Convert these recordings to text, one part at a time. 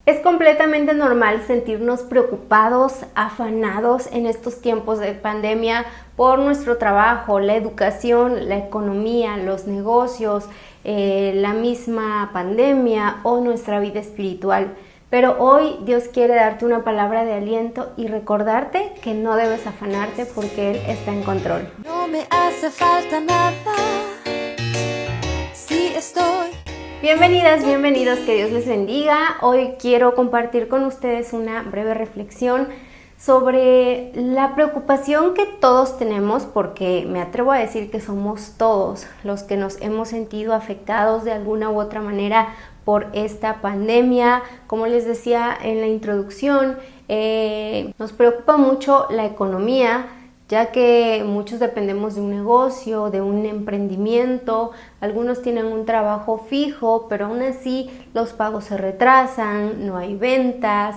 Es completamente normal sentirnos preocupados, afanados en estos tiempos de pandemia por nuestro trabajo, la educación, la economía, los negocios, la misma pandemia o nuestra vida espiritual. Pero hoy Dios quiere darte una palabra de aliento y recordarte que no debes afanarte porque Él está en control. No me hace falta nada, sí estoy. Bienvenidas, bienvenidos, que Dios les bendiga. Hoy quiero compartir con ustedes una breve reflexión sobre la preocupación que todos tenemos, porque me atrevo a decir que somos todos los que nos hemos sentido afectados de alguna u otra manera por esta pandemia. Como les decía en la introducción, nos preocupa mucho la economía, ya que muchos dependemos de un negocio, de un emprendimiento, algunos tienen un trabajo fijo, pero aún así los pagos se retrasan, no hay ventas.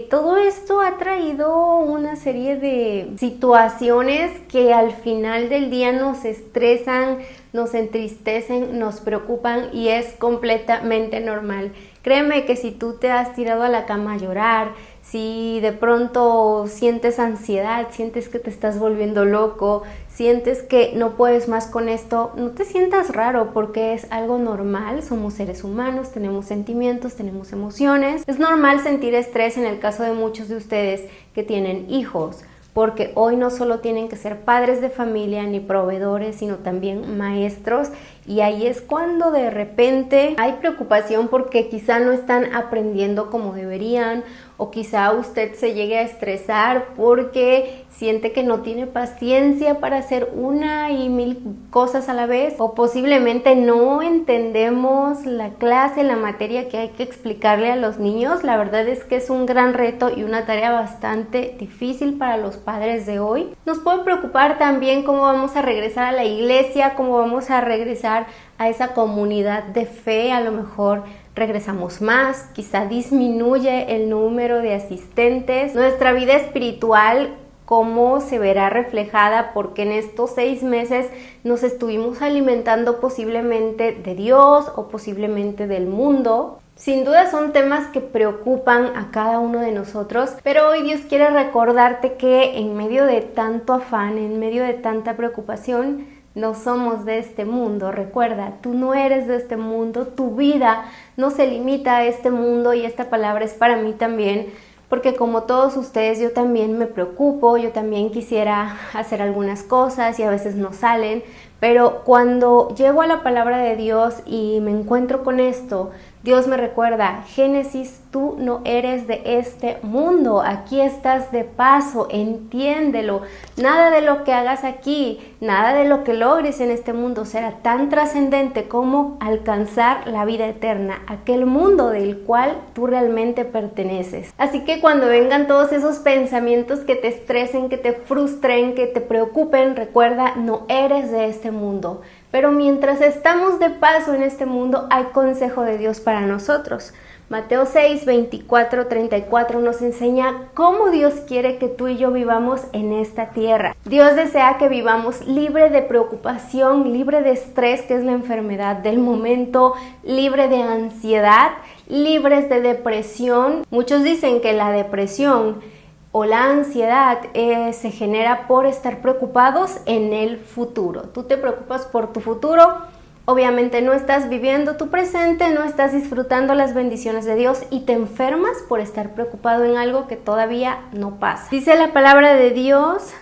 Todo esto ha traído una serie de situaciones que al final del día nos estresan, nos entristecen, nos preocupan y es completamente normal. Créeme que si tú te has tirado a la cama a llorar, si de pronto sientes ansiedad, sientes que te estás volviendo loco, sientes que no puedes más con esto, no te sientas raro porque es algo normal. Somos seres humanos, tenemos sentimientos, tenemos emociones. Es normal sentir estrés en el caso de muchos de ustedes que tienen hijos, porque hoy no solo tienen que ser padres de familia ni proveedores, sino también maestros, y ahí es cuando de repente hay preocupación porque quizá no están aprendiendo como deberían, o quizá usted se llegue a estresar porque siente que no tiene paciencia para hacer una y mil cosas a la vez, o posiblemente no entendemos la clase, la materia que hay que explicarle a los niños. La verdad es que es un gran reto y una tarea bastante difícil para los padres de hoy. Nos puede preocupar también cómo vamos a regresar a la iglesia, cómo vamos a regresar a esa comunidad de fe. A lo mejor regresamos más, quizá disminuye el número de asistentes. Nuestra vida espiritual, cómo se verá reflejada, porque en estos 6 meses nos estuvimos alimentando posiblemente de Dios o posiblemente del mundo. Sin duda son temas que preocupan a cada uno de nosotros, pero hoy Dios quiere recordarte que en medio de tanto afán, en medio de tanta preocupación, no somos de este mundo. Recuerda, tú no eres de este mundo, tu vida no se limita a este mundo, y esta palabra es para mí también, porque como todos ustedes yo también me preocupo, yo también quisiera hacer algunas cosas y a veces no salen, pero cuando llego a la palabra de Dios y me encuentro con esto, Dios me recuerda: Génesis, tú no eres de este mundo, aquí estás de paso, entiéndelo. Nada de lo que hagas aquí, nada de lo que logres en este mundo será tan trascendente como alcanzar la vida eterna, aquel mundo del cual tú realmente perteneces. Así que cuando vengan todos esos pensamientos que te estresen, que te frustren, que te preocupen, recuerda, no eres de este mundo. Pero mientras estamos de paso en este mundo, hay consejo de Dios para nosotros. Mateo 6, 24, 34 nos enseña cómo Dios quiere que tú y yo vivamos en esta tierra. Dios desea que vivamos libre de preocupación, libre de estrés, que es la enfermedad del momento, libre de ansiedad, libres de depresión. Muchos dicen que la depresión o la ansiedad se genera por estar preocupados en el futuro. Tú te preocupas por tu futuro, obviamente no estás viviendo tu presente, no estás disfrutando las bendiciones de Dios y te enfermas por estar preocupado en algo que todavía no pasa. Dice la palabra de Dios: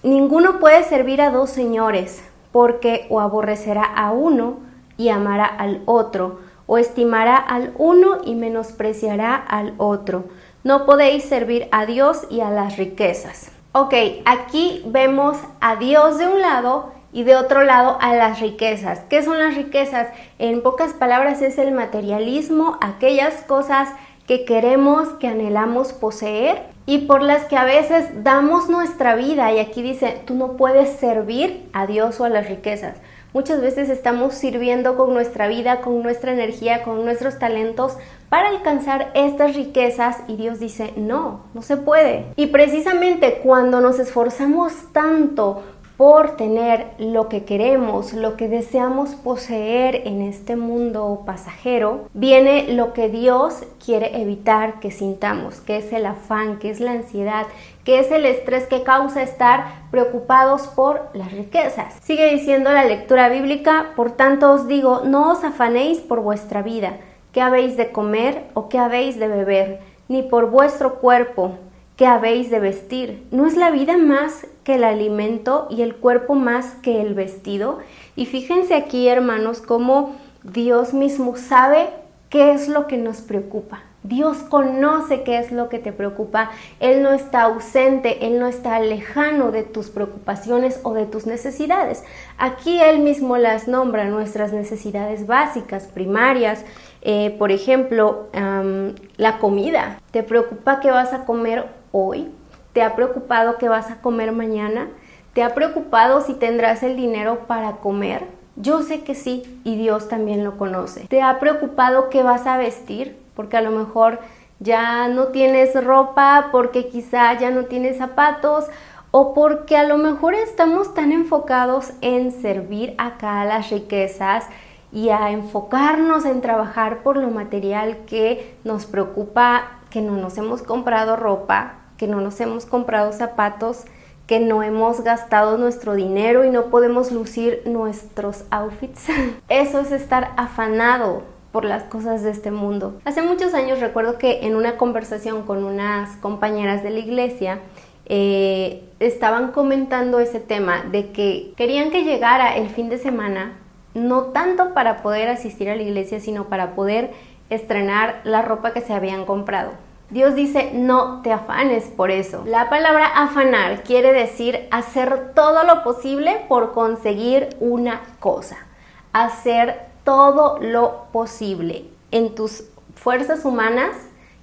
ninguno puede servir a 2 señores, porque o aborrecerá a uno y amará al otro, o estimará al uno y menospreciará al otro. No podéis servir a Dios y a las riquezas. Ok, aquí vemos a Dios de un lado y de otro lado a las riquezas. ¿Qué son las riquezas? En pocas palabras es el materialismo, aquellas cosas que queremos, que anhelamos poseer y por las que a veces damos nuestra vida. Y aquí dice, tú no puedes servir a Dios o a las riquezas. Muchas veces estamos sirviendo con nuestra vida, con nuestra energía, con nuestros talentos para alcanzar estas riquezas y Dios dice, no, no se puede. Y precisamente cuando nos esforzamos tanto por tener lo que queremos, lo que deseamos poseer en este mundo pasajero, viene lo que Dios quiere evitar que sintamos, que es el afán, que es la ansiedad, que es el estrés que causa estar preocupados por las riquezas. Sigue diciendo la lectura bíblica: por tanto os digo, no os afanéis por vuestra vida, qué habéis de comer o qué habéis de beber, ni por vuestro cuerpo, qué habéis de vestir. ¿No es la vida más que el alimento y el cuerpo más que el vestido? Y fíjense aquí, hermanos, cómo Dios mismo sabe qué es lo que nos preocupa. Dios conoce qué es lo que te preocupa. Él no está ausente, Él no está lejano de tus preocupaciones o de tus necesidades. Aquí Él mismo las nombra, nuestras necesidades básicas, primarias. Por ejemplo, la comida. ¿Te preocupa qué vas a comer hoy? ¿Te ha preocupado qué vas a comer mañana? ¿Te ha preocupado si tendrás el dinero para comer? Yo sé que sí, y Dios también lo conoce. ¿Te ha preocupado qué vas a vestir? Porque a lo mejor ya no tienes ropa, porque quizá ya no tienes zapatos, o porque a lo mejor estamos tan enfocados en servir acá a las riquezas y a enfocarnos en trabajar por lo material que nos preocupa que no nos hemos comprado ropa, que no nos hemos comprado zapatos, que no hemos gastado nuestro dinero y no podemos lucir nuestros outfits. Eso es estar afanado por las cosas de este mundo. Hace muchos años recuerdo que en una conversación con unas compañeras de la iglesia estaban comentando ese tema de que querían que llegara el fin de semana, no tanto para poder asistir a la iglesia, sino para poder estrenar la ropa que se habían comprado. Dios dice, no te afanes por eso. La palabra afanar quiere decir hacer todo lo posible por conseguir una cosa. Hacer todo lo posible. En tus fuerzas humanas,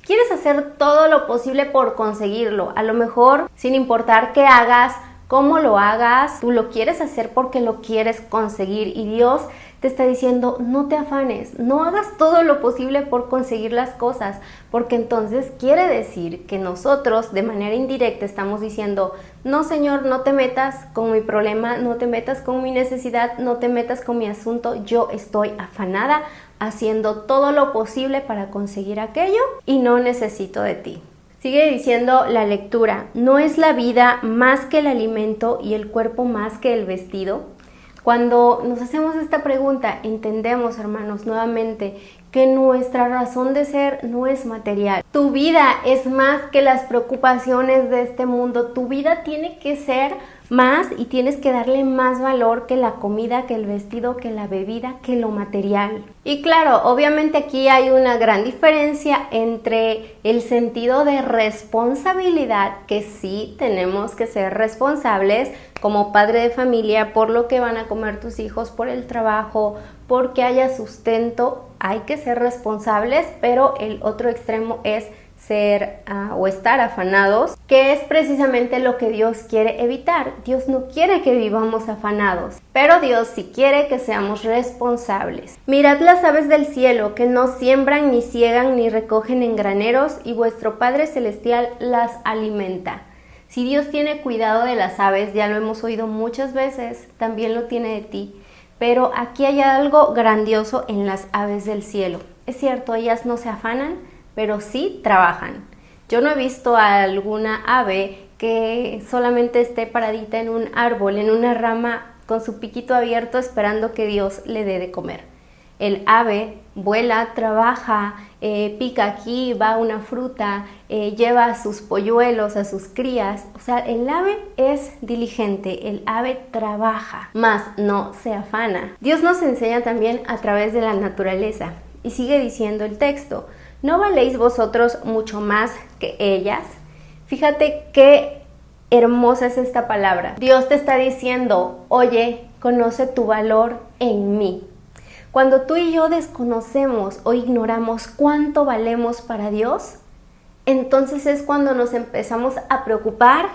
quieres hacer todo lo posible por conseguirlo. A lo mejor, sin importar qué hagas, cómo lo hagas, tú lo quieres hacer porque lo quieres conseguir. Y Dios te está diciendo, no te afanes, no hagas todo lo posible por conseguir las cosas, porque entonces quiere decir que nosotros de manera indirecta estamos diciendo, no Señor, no te metas con mi problema, no te metas con mi necesidad, no te metas con mi asunto, yo estoy afanada haciendo todo lo posible para conseguir aquello y no necesito de ti. Sigue diciendo la lectura, ¿no es la vida más que el alimento y el cuerpo más que el vestido? Cuando nos hacemos esta pregunta, entendemos, hermanos, nuevamente que nuestra razón de ser no es material. Tu vida es más que las preocupaciones de este mundo. Tu vida tiene que ser más y tienes que darle más valor que la comida, que el vestido, que la bebida, que lo material. Y claro, obviamente aquí hay una gran diferencia entre el sentido de responsabilidad, que sí tenemos que ser responsables como padre de familia por lo que van a comer tus hijos, por el trabajo, porque haya sustento, hay que ser responsables, pero el otro extremo es ser o estar afanados, que es precisamente lo que Dios quiere evitar. Dios no quiere que vivamos afanados, pero Dios sí quiere que seamos responsables. Mirad las aves del cielo, que no siembran, ni ciegan, ni recogen en graneros, y vuestro Padre Celestial las alimenta. Si Dios tiene cuidado de las aves, ya lo hemos oído muchas veces, también lo tiene de ti. Pero aquí hay algo grandioso en las aves del cielo. Es cierto, ellas no se afanan, pero sí trabajan. Yo no he visto a alguna ave que solamente esté paradita en un árbol, en una rama, con su piquito abierto esperando que Dios le dé de comer. El ave vuela, trabaja, pica aquí, va a una fruta, lleva a sus polluelos, a sus crías. O sea, el ave es diligente, el ave trabaja, mas no se afana. Dios nos enseña también a través de la naturaleza. Y sigue diciendo el texto, ¿no valéis vosotros mucho más que ellas? Fíjate qué hermosa es esta palabra. Dios te está diciendo, oye, conoce tu valor en mí. Cuando tú y yo desconocemos o ignoramos cuánto valemos para Dios, entonces es cuando nos empezamos a preocupar,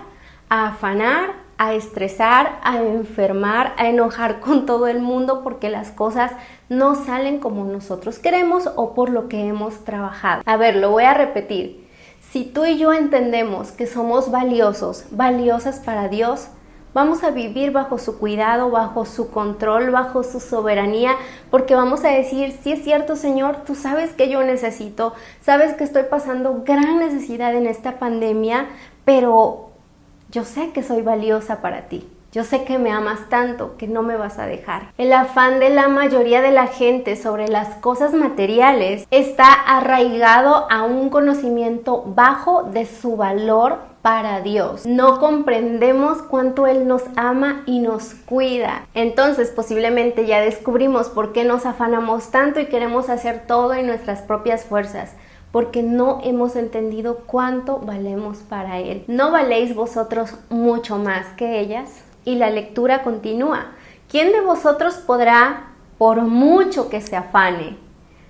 a afanar, a estresar, a enfermar, a enojar con todo el mundo porque las cosas no salen como nosotros queremos o por lo que hemos trabajado. A ver, lo voy a repetir. Si tú y yo entendemos que somos valiosos, valiosas para Dios, vamos a vivir bajo su cuidado, bajo su control, bajo su soberanía, porque vamos a decir, sí es cierto, Señor, tú sabes que yo necesito, sabes que estoy pasando gran necesidad en esta pandemia, pero yo sé que soy valiosa para ti. Yo sé que me amas tanto, que no me vas a dejar. El afán de la mayoría de la gente sobre las cosas materiales está arraigado a un conocimiento bajo de su valor para Dios. No comprendemos cuánto Él nos ama y nos cuida. Entonces, posiblemente ya descubrimos por qué nos afanamos tanto y queremos hacer todo en nuestras propias fuerzas. Porque no hemos entendido cuánto valemos para Él. ¿No valéis vosotros mucho más que ellas? Y la lectura continúa. ¿Quién de vosotros podrá, por mucho que se afane,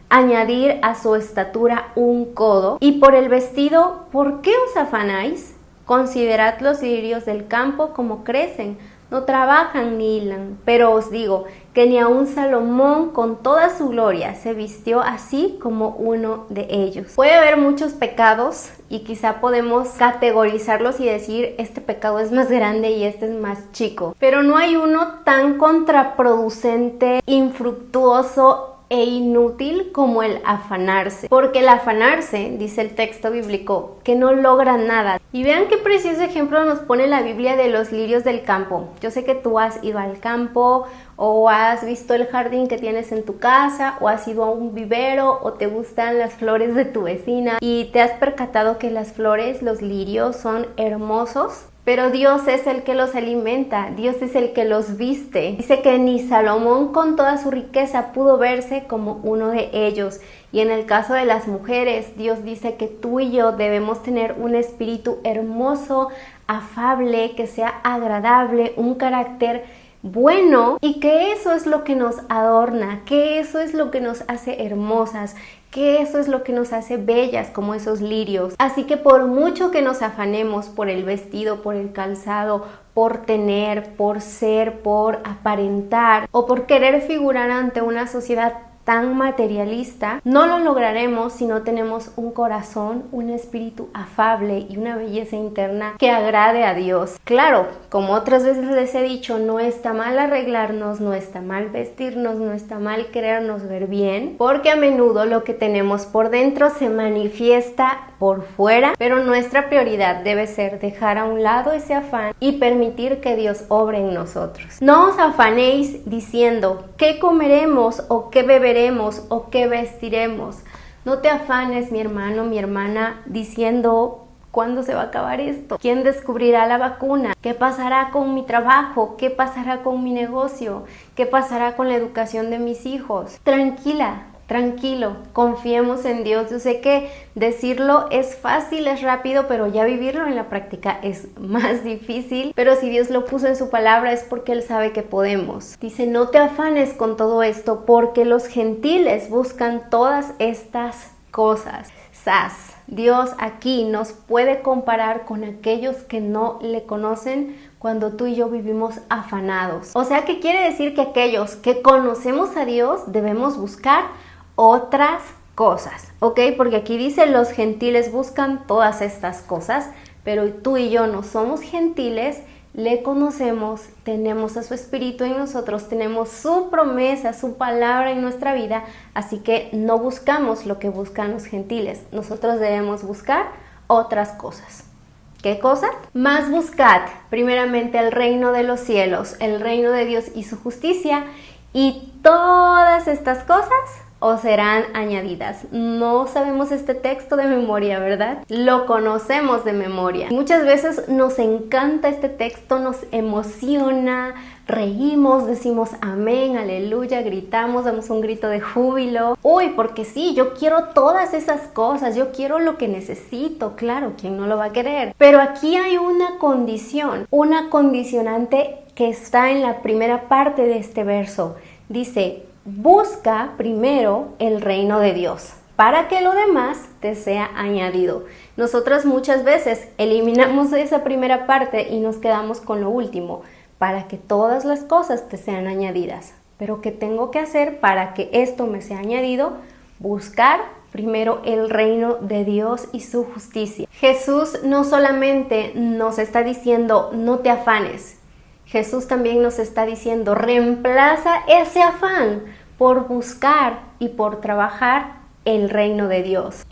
añadir a su estatura un codo? Y por el vestido, ¿por qué os afanáis? Considerad los lirios del campo como crecen, no trabajan ni hilan. Pero os digo que ni aun Salomón con toda su gloria se vistió así como uno de ellos. Puede haber muchos pecados y quizá podemos categorizarlos y decir este pecado es más grande y este es más chico. Pero no hay uno tan contraproducente, infructuoso e inútil como el afanarse, porque el afanarse, dice el texto bíblico, que no logra nada. Y vean qué precioso ejemplo nos pone la Biblia de los lirios del campo. Yo sé que tú has ido al campo o has visto el jardín que tienes en tu casa o has ido a un vivero o te gustan las flores de tu vecina y te has percatado que las flores, los lirios son hermosos. Pero Dios es el que los alimenta, Dios es el que los viste. Dice que ni Salomón con toda su riqueza pudo verse como uno de ellos. Y en el caso de las mujeres, Dios dice que tú y yo debemos tener un espíritu hermoso, afable, que sea agradable, un carácter bueno, y que eso es lo que nos adorna, que eso es lo que nos hace hermosas, que eso es lo que nos hace bellas como esos lirios. Así que por mucho que nos afanemos por el vestido, por el calzado, por tener, por ser, por aparentar o por querer figurar ante una sociedad tan materialista, no lo lograremos si no tenemos un corazón, un espíritu afable y una belleza interna que agrade a Dios. Claro, como otras veces les he dicho, no está mal arreglarnos, no está mal vestirnos, no está mal querernos ver bien, porque a menudo lo que tenemos por dentro se manifiesta por fuera, pero nuestra prioridad debe ser dejar a un lado ese afán y permitir que Dios obre en nosotros. No os afanéis diciendo qué comeremos o qué beberemos o qué vestiremos. No te afanes, mi hermano, mi hermana, diciendo ¿cuándo se va a acabar esto? ¿Quién descubrirá la vacuna? ¿Qué pasará con mi trabajo? ¿Qué pasará con mi negocio? ¿Qué pasará con la educación de mis hijos? Tranquila. Tranquilo, confiemos en Dios. Yo sé que decirlo es fácil, es rápido, pero ya vivirlo en la práctica es más difícil. Pero si Dios lo puso en su palabra es porque Él sabe que podemos. Dice, no te afanes con todo esto, porque los gentiles buscan todas estas cosas. ¡Sas! Dios aquí nos puede comparar con aquellos que no le conocen cuando tú y yo vivimos afanados. O sea, ¿qué quiere decir? Que aquellos que conocemos a Dios debemos buscar otras cosas, ¿ok? Porque aquí dice los gentiles buscan todas estas cosas, pero tú y yo no somos gentiles, le conocemos, tenemos a su espíritu en nosotros, tenemos su promesa, su palabra en nuestra vida, así que no buscamos lo que buscan los gentiles, nosotros debemos buscar otras cosas. ¿Qué cosas? Más buscad primeramente el reino de los cielos, el reino de Dios y su justicia, y todas estas cosas os serán añadidas. No sabemos este texto de memoria, ¿verdad? Lo conocemos de memoria. Muchas veces nos encanta este texto, nos emociona, reímos, decimos amén, aleluya, gritamos, damos un grito de júbilo. Uy, porque sí, yo quiero todas esas cosas, yo quiero lo que necesito, claro, ¿quién no lo va a querer? Pero aquí hay una condición, una condicionante que está en la primera parte de este verso. Dice, busca primero el reino de Dios, para que lo demás te sea añadido. Nosotras muchas veces eliminamos esa primera parte y nos quedamos con lo último, para que todas las cosas te sean añadidas. Pero ¿qué tengo que hacer para que esto me sea añadido? Buscar primero el reino de Dios y su justicia. Jesús no solamente nos está diciendo no te afanes, Jesús también nos está diciendo, reemplaza ese afán por buscar y por trabajar el reino de Dios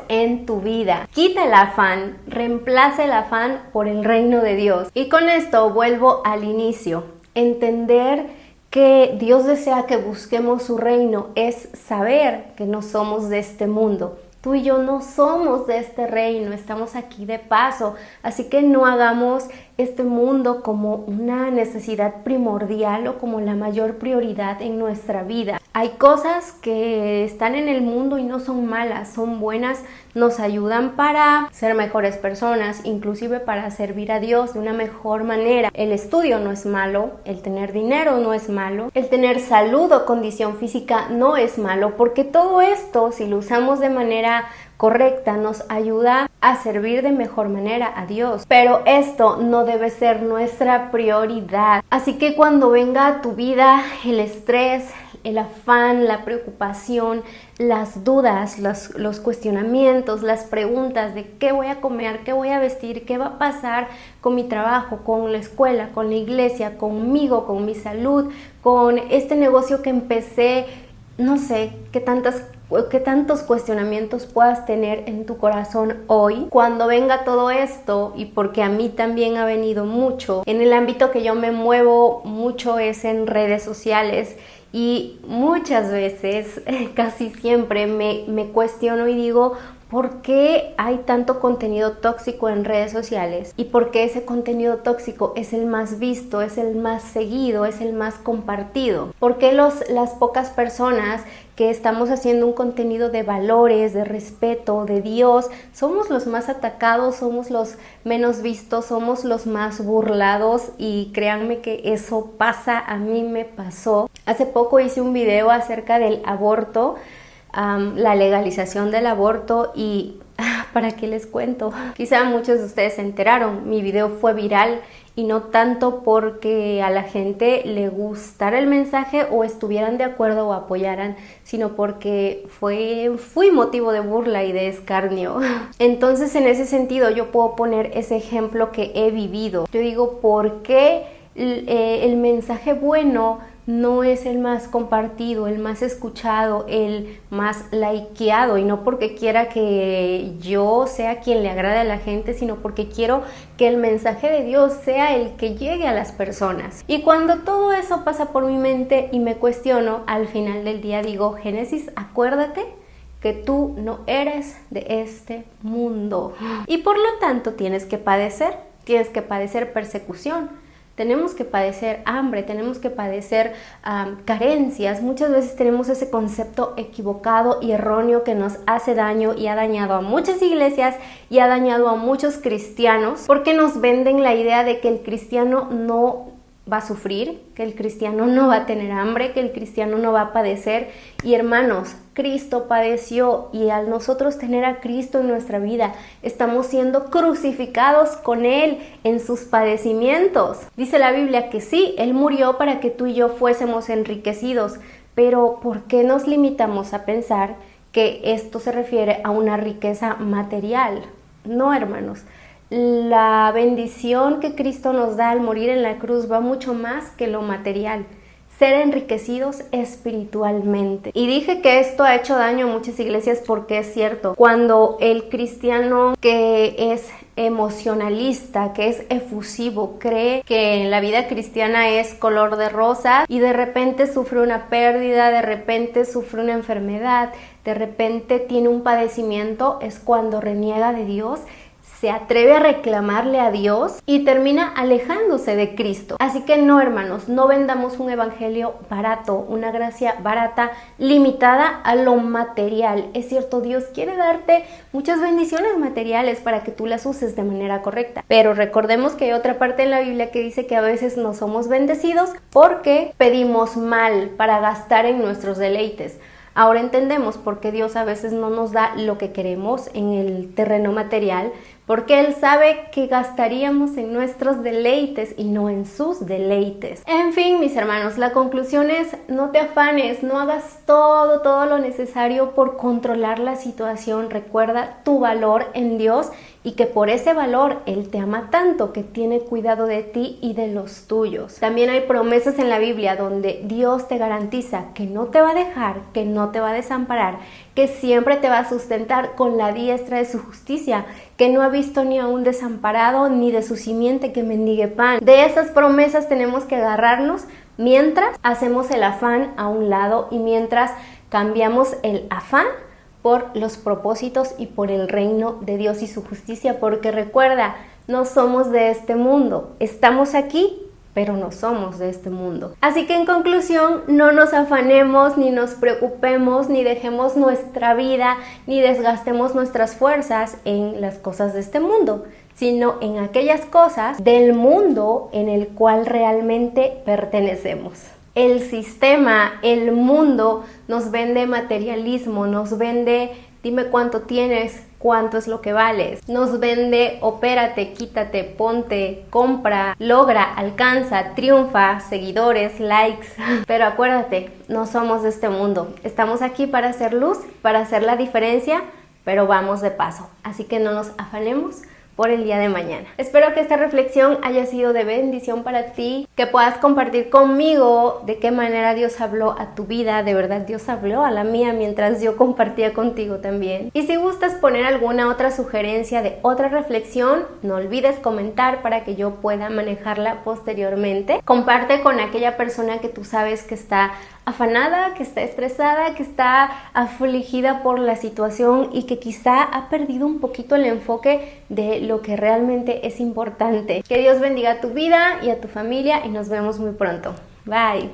en tu vida. Quita el afán, reemplaza el afán por el reino de Dios. Y con esto vuelvo al inicio. Entender que Dios desea que busquemos su reino es saber que no somos de este mundo. Tú y yo no somos de este reino, estamos aquí de paso, así que no hagamos este mundo como una necesidad primordial o como la mayor prioridad en nuestra vida. Hay cosas que están en el mundo y no son malas, son buenas, nos ayudan para ser mejores personas, inclusive para servir a Dios de una mejor manera. El estudio no es malo, el tener dinero no es malo, el tener salud o condición física no es malo, porque todo esto, si lo usamos de manera correcta, nos ayuda a servir de mejor manera a Dios. Pero esto no debe ser nuestra prioridad. Así que cuando venga a tu vida el estrés, el afán, la preocupación, las dudas, los cuestionamientos, las preguntas de qué voy a comer, qué voy a vestir, qué va a pasar con mi trabajo, con la escuela, con la iglesia, conmigo, con mi salud, con este negocio que empecé, no sé, qué tantos cuestionamientos puedas tener en tu corazón hoy. Cuando venga todo esto, y porque a mí también ha venido mucho, en el ámbito que yo me muevo mucho es en redes sociales, y muchas veces, casi siempre, me cuestiono y digo, ¿por qué hay tanto contenido tóxico en redes sociales? ¿Y por qué ese contenido tóxico es el más visto, es el más seguido, es el más compartido? ¿Por qué las pocas personas que estamos haciendo un contenido de valores, de respeto, de Dios, somos los más atacados, somos los menos vistos, somos los más burlados? Y créanme que eso pasa, a mí me pasó. Hace poco hice un video acerca del aborto, la legalización del aborto, y ¿para qué les cuento? Quizá muchos de ustedes se enteraron, mi video fue viral, y no tanto porque a la gente le gustara el mensaje o estuvieran de acuerdo o apoyaran, sino porque fui motivo de burla y de escarnio. Entonces, en ese sentido, yo puedo poner ese ejemplo que he vivido. Yo digo, ¿por qué el mensaje bueno no es el más compartido, el más escuchado, el más likeado? Y no porque quiera que yo sea quien le agrade a la gente, sino porque quiero que el mensaje de Dios sea el que llegue a las personas. Y cuando todo eso pasa por mi mente y me cuestiono, al final del día digo, Génesis, acuérdate que tú no eres de este mundo. Y por lo tanto tienes que padecer persecución. Tenemos que padecer hambre, tenemos que padecer carencias. Muchas veces tenemos ese concepto equivocado y erróneo que nos hace daño y ha dañado a muchas iglesias y ha dañado a muchos cristianos, porque nos venden la idea de que el cristiano no va a sufrir, que el cristiano no va a tener hambre, que el cristiano no va a padecer. Y hermanos, Cristo padeció, y al nosotros tener a Cristo en nuestra vida, estamos siendo crucificados con Él en sus padecimientos. Dice la Biblia que sí, Él murió para que tú y yo fuésemos enriquecidos, pero ¿por qué nos limitamos a pensar que esto se refiere a una riqueza material? No, hermanos. La bendición que Cristo nos da al morir en la cruz va mucho más que lo material. Ser enriquecidos espiritualmente. Y dije que esto ha hecho daño a muchas iglesias porque es cierto. Cuando el cristiano que es emocionalista, que es efusivo, cree que en la vida cristiana es color de rosa y de repente sufre una pérdida, de repente sufre una enfermedad, de repente tiene un padecimiento, es cuando reniega de Dios, se atreve a reclamarle a Dios y termina alejándose de Cristo. Así que no, hermanos, no vendamos un evangelio barato, una gracia barata, limitada a lo material. Es cierto, Dios quiere darte muchas bendiciones materiales para que tú las uses de manera correcta. Pero recordemos que hay otra parte en la Biblia que dice que a veces no somos bendecidos porque pedimos mal para gastar en nuestros deleites. Ahora entendemos por qué Dios a veces no nos da lo que queremos en el terreno material, porque Él sabe que gastaríamos en nuestros deleites y no en sus deleites. En fin, mis hermanos, la conclusión es: no te afanes, no hagas todo lo necesario por controlar la situación. Recuerda tu valor en Dios y que por ese valor Él te ama tanto que tiene cuidado de ti y de los tuyos. También hay promesas en la Biblia donde Dios te garantiza que no te va a dejar, que no te va a desamparar, que siempre te va a sustentar con la diestra de su justicia, que no ha visto ni a un desamparado ni de su simiente que mendigue pan. De esas promesas tenemos que agarrarnos mientras hacemos el afán a un lado y mientras cambiamos el afán por los propósitos y por el reino de Dios y su justicia, porque recuerda, no somos de este mundo, estamos aquí, pero no somos de este mundo. Así que en conclusión, no nos afanemos, ni nos preocupemos, ni dejemos nuestra vida, ni desgastemos nuestras fuerzas en las cosas de este mundo, sino en aquellas cosas del mundo en el cual realmente pertenecemos. El sistema, el mundo nos vende materialismo, nos vende dime cuánto tienes, cuánto es lo que vales. Nos vende opérate, quítate, ponte, compra, logra, alcanza, triunfa, seguidores, likes. Pero acuérdate, no somos de este mundo. Estamos aquí para hacer luz, para hacer la diferencia, pero vamos de paso. Así que no nos afanemos por el día de mañana. Espero que esta reflexión haya sido de bendición para ti, que puedas compartir conmigo de qué manera Dios habló a tu vida. De verdad Dios habló a la mía mientras yo compartía contigo también. Y si gustas poner alguna otra sugerencia de otra reflexión, no olvides comentar para que yo pueda manejarla posteriormente. Comparte con aquella persona que tú sabes que está afanada, que está estresada, que está afligida por la situación y que quizá ha perdido un poquito el enfoque de lo que realmente es importante. Que Dios bendiga tu vida y a tu familia y nos vemos muy pronto. Bye.